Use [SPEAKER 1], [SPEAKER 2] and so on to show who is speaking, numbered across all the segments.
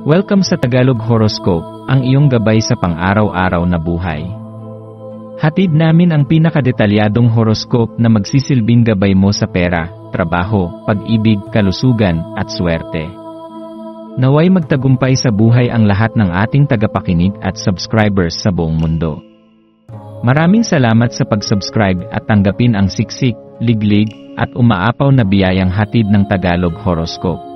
[SPEAKER 1] Welcome sa Tagalog Horoscope, ang iyong gabay sa pang-araw-araw na buhay. Hatid namin ang pinakadetalyadong horoscope na magsisilbing gabay mo sa pera, trabaho, pag-ibig, kalusugan, at swerte. Naway magtagumpay sa buhay ang lahat ng ating tagapakinig at subscribers sa buong mundo. Maraming salamat sa pag-subscribe at tanggapin ang siksik, liglig, at umaapaw na biyayang hatid ng Tagalog Horoscope.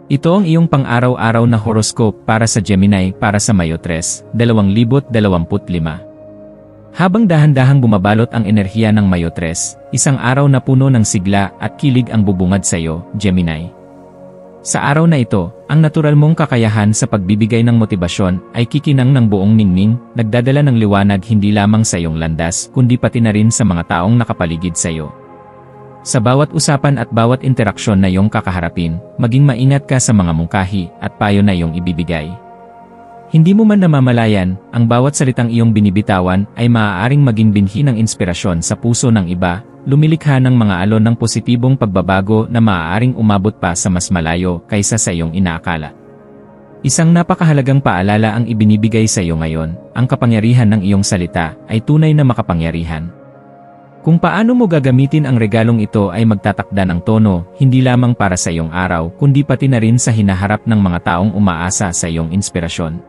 [SPEAKER 1] Ito ang iyong pang-araw-araw na horoscope para sa Gemini para sa Mayo 3, 2025. Habang dahan-dahang bumabalot ang enerhiya ng Mayo 3, isang araw na puno ng sigla at kilig ang bubungad sa iyo, Gemini. Sa araw na ito, ang natural mong kakayahan sa pagbibigay ng motibasyon ay kikinang ng buong ningning, nagdadala ng liwanag hindi lamang sa iyong landas kundi pati na rin sa mga taong nakapaligid sa iyo. Sa bawat usapan at bawat interaksyon na iyong kakaharapin, maging maingat ka sa mga mungkahi at payo na iyong ibibigay. Hindi mo man namamalayan, ang bawat salitang iyong binibitawan ay maaaring maging binhi ng inspirasyon sa puso ng iba, lumilikha ng mga alon ng positibong pagbabago na maaaring umabot pa sa mas malayo kaysa sa iyong inaakala. Isang napakahalagang paalala ang ibinibigay sa iyo ngayon, ang kapangyarihan ng iyong salita ay tunay na makapangyarihan. Kung paano mo gagamitin ang regalong ito ay magtatakda ng tono, hindi lamang para sa iyong araw kundi pati na rin sa hinaharap ng mga taong umaasa sa iyong inspirasyon.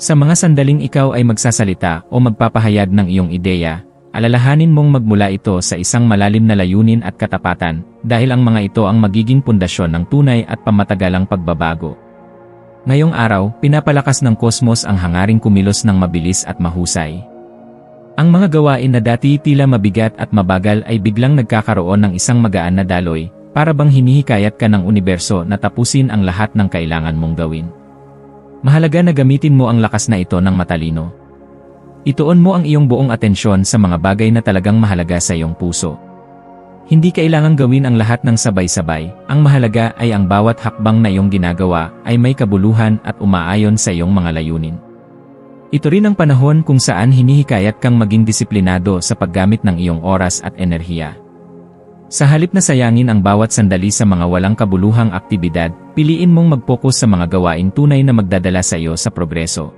[SPEAKER 1] Sa mga sandaling ikaw ay magsasalita o magpapahayag ng iyong ideya, alalahanin mong magmula ito sa isang malalim na layunin at katapatan, dahil ang mga ito ang magiging pundasyon ng tunay at pamatagalang pagbabago. Ngayong araw, pinapalakas ng kosmos ang hangaring kumilos ng mabilis at mahusay. Ang mga gawain na dati tila mabigat at mabagal ay biglang nagkakaroon ng isang magaan na daloy, para bang hinihikayat ka ng universo na tapusin ang lahat ng kailangan mong gawin. Mahalaga na gamitin mo ang lakas na ito ng matalino. Ituon mo ang iyong buong atensyon sa mga bagay na talagang mahalaga sa iyong puso. Hindi kailangang gawin ang lahat ng sabay-sabay, ang mahalaga ay ang bawat hakbang na iyong ginagawa ay may kabuluhan at umaayon sa iyong mga layunin. Ito rin ang panahon kung saan hinihikayat kang maging disiplinado sa paggamit ng iyong oras at enerhiya. Sa halip na sayangin ang bawat sandali sa mga walang kabuluhang aktibidad, piliin mong mag-focus sa mga gawaing tunay na magdadala sa iyo sa progreso.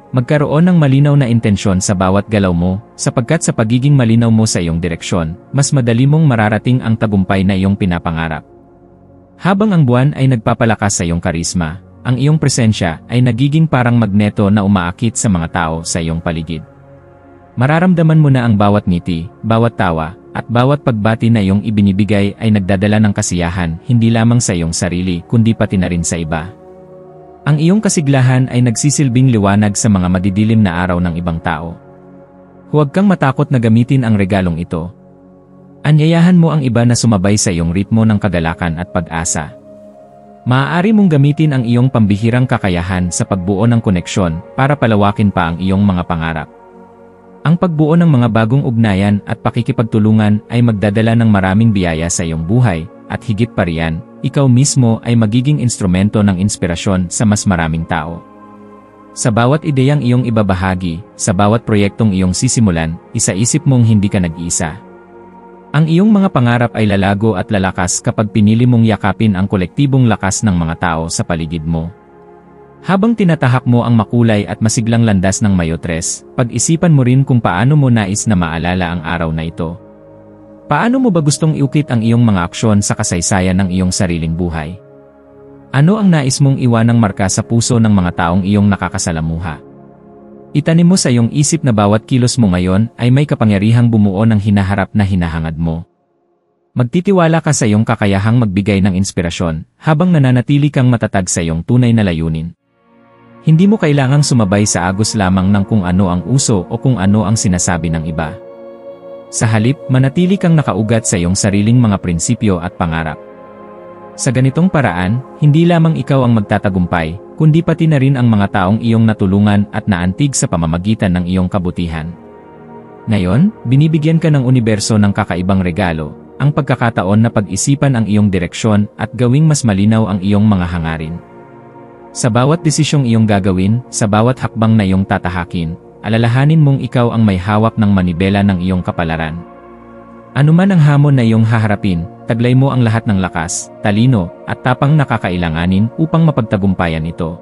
[SPEAKER 1] Magkaroon ng malinaw na intensyon sa bawat galaw mo, sapagkat sa pagiging malinaw mo sa iyong direksyon, mas madali mong mararating ang tagumpay na iyong pinapangarap. Habang ang buwan ay nagpapalakas sa iyong karisma, ang iyong presensya ay nagiging parang magneto na umaakit sa mga tao sa iyong paligid. Mararamdaman mo na ang bawat ngiti, bawat tawa, at bawat pagbati na iyong ibinibigay ay nagdadala ng kasiyahan hindi lamang sa iyong sarili kundi pati na rin sa iba. Ang iyong kasiglahan ay nagsisilbing liwanag sa mga madidilim na araw ng ibang tao. Huwag kang matakot na gamitin ang regalong ito. Anyayahan mo ang iba na sumabay sa iyong ritmo ng kagalakan at pag-asa. Maaari mong gamitin ang iyong pambihirang kakayahan sa pagbuo ng koneksyon para palawakin pa ang iyong mga pangarap. Ang pagbuo ng mga bagong ugnayan at pakikipagtulungan ay magdadala ng maraming biyaya sa iyong buhay, at higit pa riyan, ikaw mismo ay magiging instrumento ng inspirasyon sa mas maraming tao. Sa bawat ideyang iyong ibabahagi, sa bawat proyektong iyong sisimulan, isaisip mong hindi ka nag-iisa. Ang iyong mga pangarap ay lalago at lalakas kapag pinili mong yakapin ang kolektibong lakas ng mga tao sa paligid mo. Habang tinatahak mo ang makulay at masiglang landas ng Mayo 3, pag-isipan mo rin kung paano mo nais na maalala ang araw na ito. Paano mo ba gustong iukit ang iyong mga aksyon sa kasaysayan ng iyong sariling buhay? Ano ang nais mong iwanang marka sa puso ng mga taong iyong nakakasalamuha? Itanim mo sa iyong isip na bawat kilos mo ngayon ay may kapangyarihang bumuo ng hinaharap na hinahangad mo. Magtitiwala ka sa iyong kakayahang magbigay ng inspirasyon habang nananatili kang matatag sa iyong tunay na layunin. Hindi mo kailangang sumabay sa agos lamang ng kung ano ang uso o kung ano ang sinasabi ng iba. Sa halip, manatili kang nakaugat sa iyong sariling mga prinsipyo at pangarap. Sa ganitong paraan, hindi lamang ikaw ang magtatagumpay, kundi pati na rin ang mga taong iyong natulungan at naantig sa pamamagitan ng iyong kabutihan. Ngayon, binibigyan ka ng universo ng kakaibang regalo, ang pagkakataon na pag-isipan ang iyong direksyon at gawing mas malinaw ang iyong mga hangarin. Sa bawat desisyong iyong gagawin, sa bawat hakbang na iyong tatahakin, alalahanin mong ikaw ang may hawak ng manibela ng iyong kapalaran. Anuman ang hamon na iyong haharapin, taglay mo ang lahat ng lakas, talino, at tapang na kakailanganin upang mapagtagumpayan ito.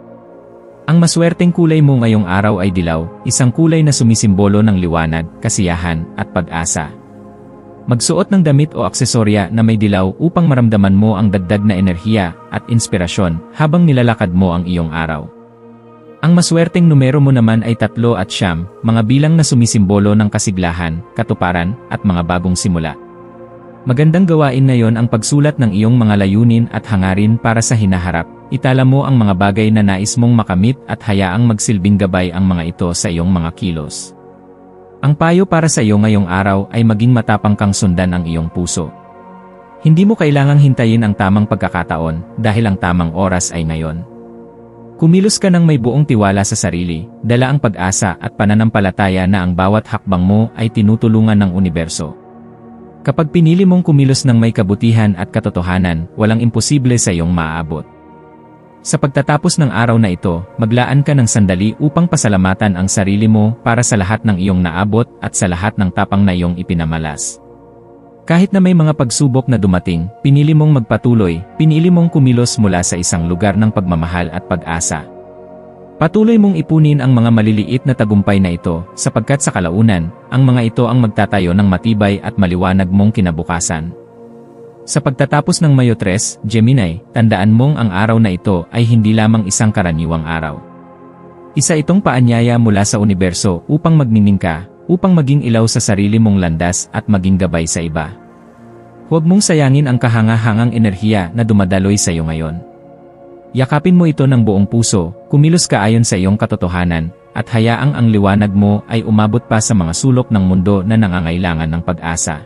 [SPEAKER 1] Ang maswerteng kulay mo ngayong araw ay dilaw, isang kulay na sumisimbolo ng liwanag, kasiyahan, at pag-asa. Magsuot ng damit o aksesorya na may dilaw upang maramdaman mo ang dagdag na enerhiya at inspirasyon habang nilalakad mo ang iyong araw. Ang maswerteng numero mo naman ay 3 at 9, mga bilang na sumisimbolo ng kasiglahan, katuparan, at mga bagong simula. Magandang gawain na yon ang pagsulat ng iyong mga layunin at hangarin para sa hinaharap. Itala mo ang mga bagay na nais mong makamit at hayaang magsilbing gabay ang mga ito sa iyong mga kilos. Ang payo para sa iyo ngayong araw ay maging matapang kang sundan ang iyong puso. Hindi mo kailangang hintayin ang tamang pagkakataon dahil ang tamang oras ay ngayon. Kumilos ka ng may buong tiwala sa sarili, dala ang pag-asa at pananampalataya na ang bawat hakbang mo ay tinutulungan ng universo. Kapag pinili mong kumilos ng may kabutihan at katotohanan, walang imposible sa iyong maaabot. Sa pagtatapos ng araw na ito, maglaan ka ng sandali upang pasalamatan ang sarili mo para sa lahat ng iyong naabot at sa lahat ng tapang na iyong ipinamalas. Kahit na may mga pagsubok na dumating, pinili mong magpatuloy, pinili mong kumilos mula sa isang lugar ng pagmamahal at pag-asa. Patuloy mong ipunin ang mga maliliit na tagumpay na ito, sapagkat sa kalaunan, ang mga ito ang magtatayo ng matibay at maliwanag mong kinabukasan. Sa pagtatapos ng Mayo 3, Gemini, tandaan mong ang araw na ito ay hindi lamang isang karaniwang araw. Isa itong paanyaya mula sa universo upang magniningning ka, upang maging ilaw sa sarili mong landas at maging gabay sa iba. Huwag mong sayangin ang kahanga-hangang enerhiya na dumadaloy sa iyo ngayon. Yakapin mo ito ng buong puso, kumilos ka ayon sa iyong katotohanan, at hayaang ang liwanag mo ay umabot pa sa mga sulok ng mundo na nangangailangan ng pag-asa.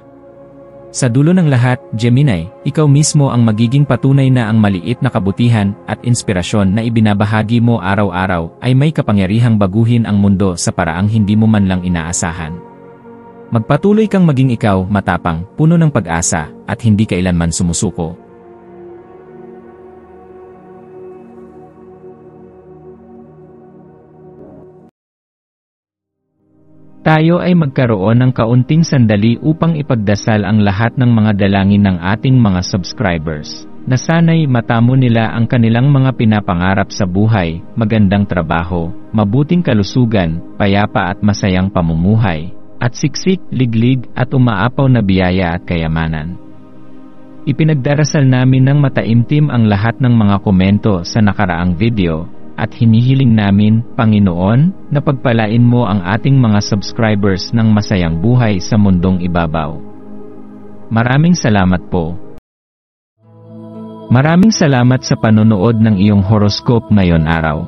[SPEAKER 1] Sa dulo ng lahat, Gemini, ikaw mismo ang magiging patunay na ang maliit na kabutihan at inspirasyon na ibinabahagi mo araw-araw ay may kapangyarihang baguhin ang mundo sa paraang hindi mo man lang inaasahan. Magpatuloy kang maging ikaw, matapang, puno ng pag-asa, at hindi kailanman sumusuko. Tayo ay magkaroon ng kaunting sandali upang ipagdasal ang lahat ng mga dalangin ng ating mga subscribers, na sana'y matamo nila ang kanilang mga pinapangarap sa buhay, magandang trabaho, mabuting kalusugan, payapa at masayang pamumuhay, at siksik, liglig at umaapaw na biyaya at kayamanan. Ipinagdarasal namin ng mataimtim ang lahat ng mga komento sa nakaraang video, at hinihiling namin, Panginoon, na pagpalain mo ang ating mga subscribers ng masayang buhay sa mundong ibabaw. Maraming salamat po. Maraming salamat sa panonood ng iyong horoscope ngayon araw.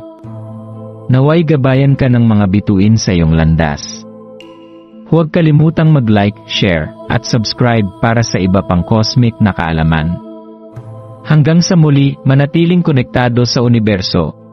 [SPEAKER 1] Naway gabayan ka ng mga bituin sa iyong landas. Huwag kalimutang mag-like, share, at subscribe para sa iba pang cosmic na kaalaman. Hanggang sa muli, manatiling konektado sa universo.